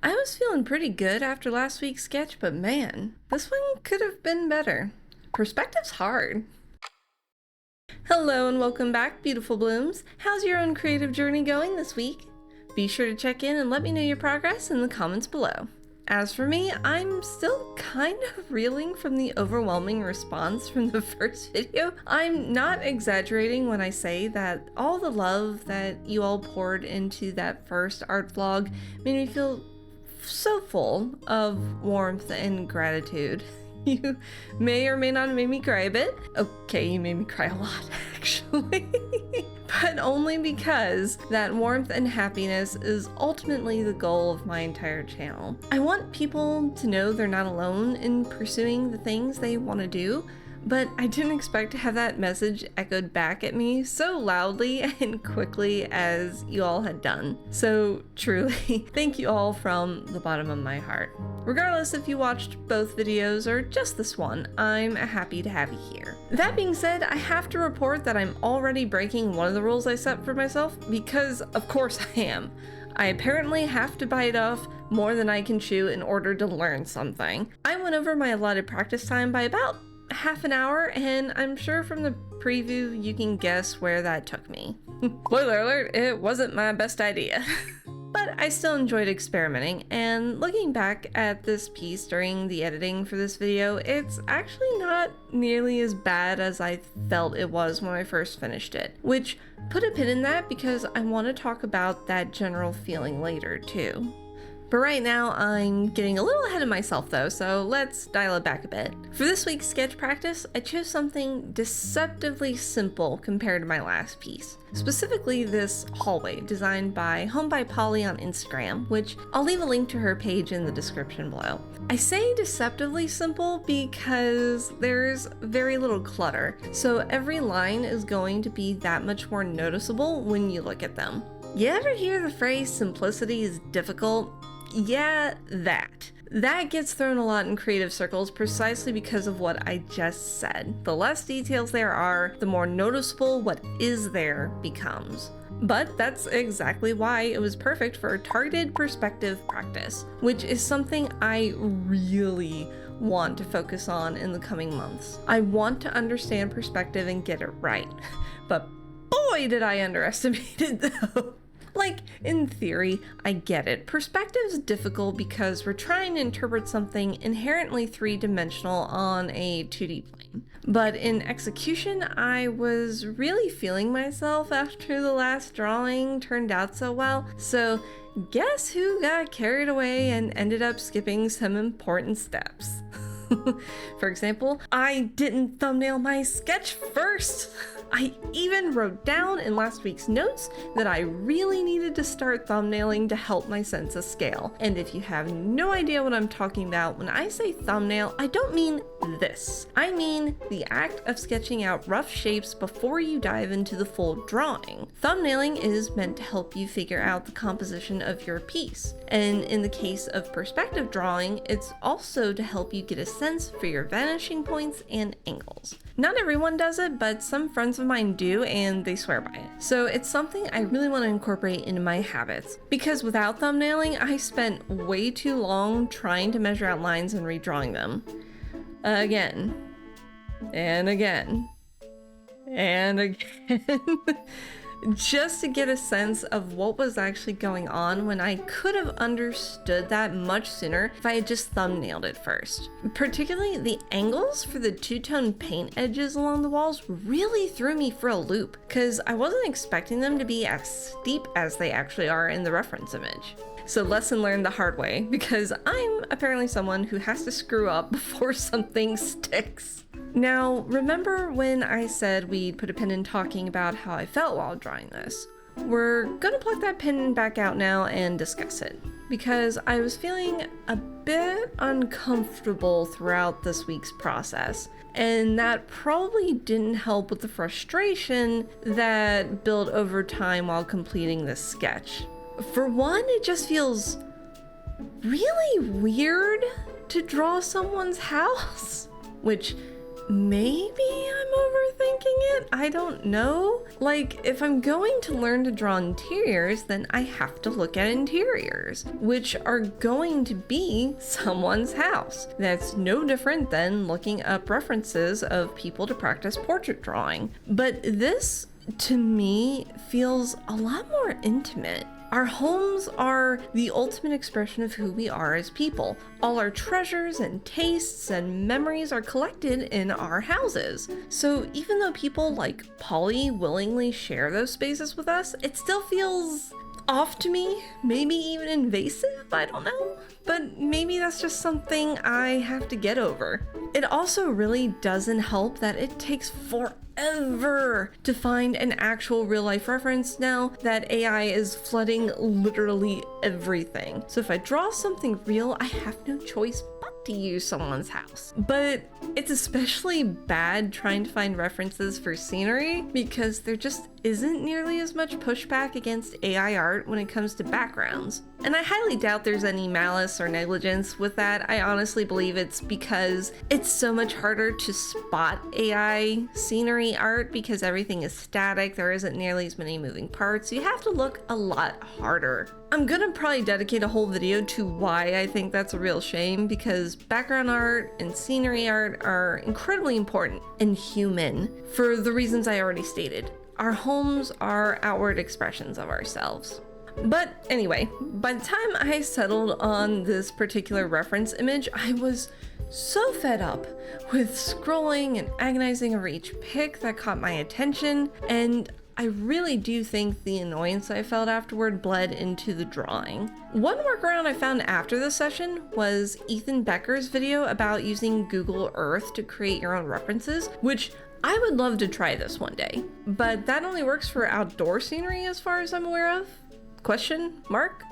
I was feeling pretty good after last week's sketch, but man, this one could have been better. Perspective's hard. Hello and welcome back, beautiful blooms. How's your own creative journey going this week? Be sure to check in and let me know your progress in the comments below. As for me, I'm still kind of reeling from the overwhelming response from the first video. I'm not exaggerating when I say that all the love that you all poured into that first art vlog made me feel so full of warmth and gratitude. You may or may not have made me cry a bit. Okay, you made me cry a lot, actually. But only because that warmth and happiness is ultimately the goal of my entire channel. I want people to know they're not alone in pursuing the things they want to do, but I didn't expect to have that message echoed back at me so loudly and quickly as you all had done. So truly, thank you all from the bottom of my heart. Regardless if you watched both videos or just this one, I'm happy to have you here. That being said, I have to report that I'm already breaking one of the rules I set for myself because of course I am. I apparently have to bite off more than I can chew in order to learn something. I went over my allotted practice time by about half an hour, and I'm sure from the preview you can guess where that took me. Spoiler alert, it wasn't my best idea. But I still enjoyed experimenting, and looking back at this piece during the editing for this video, it's actually not nearly as bad as I felt it was when I first finished it. Which, put a pin in that because I want to talk about that general feeling later too. But right now, I'm getting a little ahead of myself though, so let's dial it back a bit. For this week's sketch practice, I chose something deceptively simple compared to my last piece. Specifically this hallway designed by Home by Polly on Instagram, which I'll leave a link to her page in the description below. I say deceptively simple because there's very little clutter, so every line is going to be that much more noticeable when you look at them. You ever hear the phrase simplicity is difficult? Yeah, that. That gets thrown a lot in creative circles precisely because of what I just said. The less details there are, the more noticeable what is there becomes. But that's exactly why it was perfect for targeted perspective practice, which is something I really want to focus on in the coming months. I want to understand perspective and get it right. But boy, did I underestimate it though. Like, in theory, I get it. Perspective's difficult because we're trying to interpret something inherently three-dimensional on a 2D plane. But in execution, I was really feeling myself after the last drawing turned out so well. So guess who got carried away and ended up skipping some important steps? For example, I didn't thumbnail my sketch first. I even wrote down in last week's notes that I really needed to start thumbnailing to help my sense of scale. And if you have no idea what I'm talking about, when I say thumbnail, I don't mean this. I mean the act of sketching out rough shapes before you dive into the full drawing. Thumbnailing is meant to help you figure out the composition of your piece. And in the case of perspective drawing, it's also to help you get a sense for your vanishing points and angles. Not everyone does it, but some friends of mine do, and they swear by it. So it's something I really want to incorporate into my habits. Because without thumbnailing, I spent way too long trying to measure out lines and redrawing them. Again. And again. And again. Just to get a sense of what was actually going on when I could have understood that much sooner if I had just thumbnailed it first. Particularly the angles for the two-tone paint edges along the walls really threw me for a loop, because I wasn't expecting them to be as steep as they actually are in the reference image. So lesson learned the hard way, because I'm apparently someone who has to screw up before something sticks. Now, remember when I said we'd put a pin in talking about how I felt while drawing this? We're gonna pluck that pin back out now and discuss it, because I was feeling a bit uncomfortable throughout this week's process, and that probably didn't help with the frustration that built over time while completing this sketch. For one, it just feels really weird to draw someone's house, which maybe I'm overthinking it? I don't know. Like, if I'm going to learn to draw interiors, then I have to look at interiors, which are going to be someone's house. That's no different than looking up references of people to practice portrait drawing. But this, to me, feels a lot more intimate. Our homes are the ultimate expression of who we are as people. All our treasures and tastes and memories are collected in our houses. So even though people like Polly willingly share those spaces with us, it still feels off to me, maybe even invasive, I don't know. But maybe that's just something I have to get over. It also really doesn't help that it takes forever to find an actual real life reference now that AI is flooding literally everything. So if I draw something real, I have no choice but to use someone's house. But it's especially bad trying to find references for scenery because there just isn't nearly as much pushback against AI art when it comes to backgrounds. And I highly doubt there's any malice or negligence with that. I honestly believe it's because it's so much harder to spot AI scenery art because everything is static, there isn't nearly as many moving parts, you have to look a lot harder. I'm gonna probably dedicate a whole video to why I think that's a real shame, because background art and scenery art are incredibly important and human for the reasons I already stated. Our homes are outward expressions of ourselves. But anyway, by the time I settled on this particular reference image, I was so fed up with scrolling and agonizing over each pic that caught my attention, and I really do think the annoyance I felt afterward bled into the drawing. One workaround I found after the session was Ethan Becker's video about using Google Earth to create your own references, which I would love to try this one day, but that only works for outdoor scenery as far as I'm aware of. Question mark?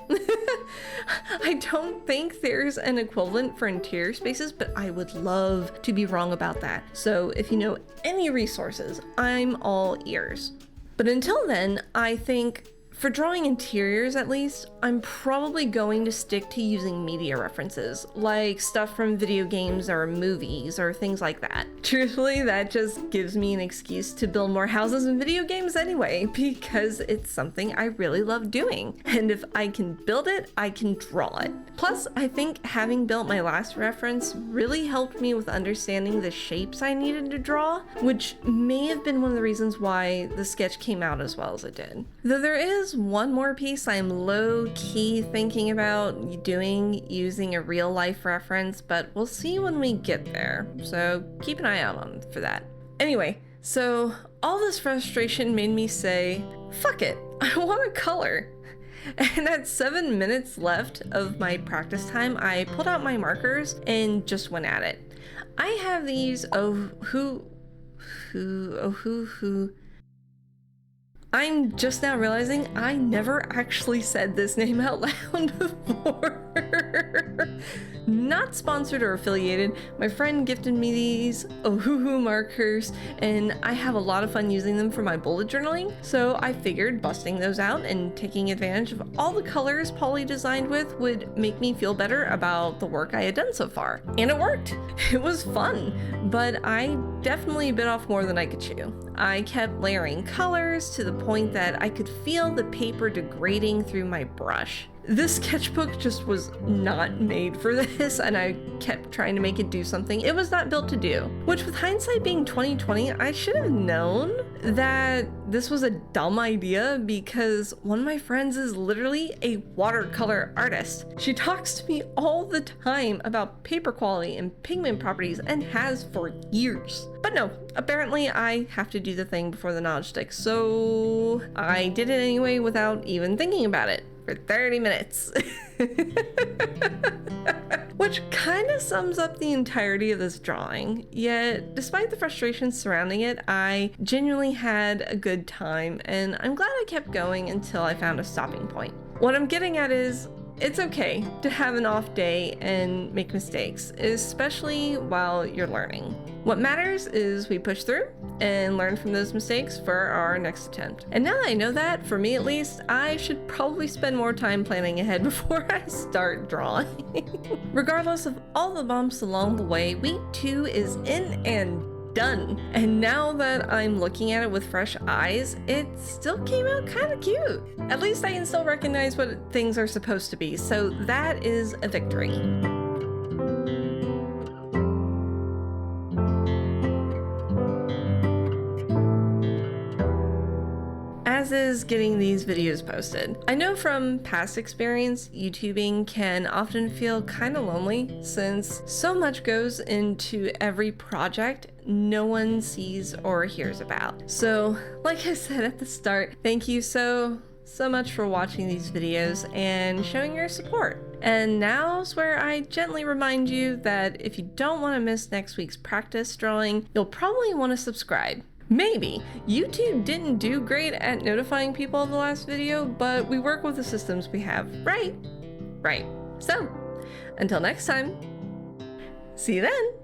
I don't think there's an equivalent for interior spaces, but I would love to be wrong about that. So if you know any resources, I'm all ears. But until then, I think for drawing interiors at least, I'm probably going to stick to using media references, like stuff from video games or movies or things like that. Truthfully, that just gives me an excuse to build more houses and video games anyway, because it's something I really love doing. And if I can build it, I can draw it. Plus, I think having built my last reference really helped me with understanding the shapes I needed to draw, which may have been one of the reasons why the sketch came out as well as it did. Though there is one more piece I'm low-key thinking about doing using a real-life reference, but we'll see when we get there, so keep an eye out for that. Anyway, so all this frustration made me say, fuck it, I want to color. And at 7 minutes left of my practice time, I pulled out my markers and just went at it. I have these I'm just now realizing I never actually said this name out loud before. Not sponsored or affiliated. My friend gifted me these Ohuhu markers, and I have a lot of fun using them for my bullet journaling, so I figured busting those out and taking advantage of all the colors Polly designed with would make me feel better about the work I had done so far. And it worked! It was fun, but I definitely bit off more than I could chew. I kept layering colors to the point that I could feel the paper degrading through my brush. This sketchbook just was not made for this, and I kept trying to make it do something it was not built to do. Which, with hindsight being 2020, I should have known that this was a dumb idea, because one of my friends is literally a watercolor artist. She talks to me all the time about paper quality and pigment properties, and has for years. But no, apparently I have to do the thing before the knowledge sticks, so I did it anyway without even thinking about it. For 30 minutes. Which kind of sums up the entirety of this drawing, yet despite the frustrations surrounding it, I genuinely had a good time, and I'm glad I kept going until I found a stopping point. What I'm getting at is, it's okay to have an off day and make mistakes, especially while you're learning. What matters is we push through and learn from those mistakes for our next attempt. And now that I know that, for me at least, I should probably spend more time planning ahead before I start drawing. Regardless of all the bumps along the way, week 2 is in and done. And now that I'm looking at it with fresh eyes, it still came out kind of cute. At least I can still recognize what things are supposed to be, so that is a victory. As is getting these videos posted. I know from past experience, YouTubing can often feel kind of lonely since so much goes into every project no one sees or hears about. So, like I said at the start, thank you so much for watching these videos and showing your support. And now's where I gently remind you that if you don't want to miss next week's practice drawing, you'll probably want to subscribe. Maybe. YouTube didn't do great at notifying people of the last video, but we work with the systems we have, right? Right. So, until next time, see you then!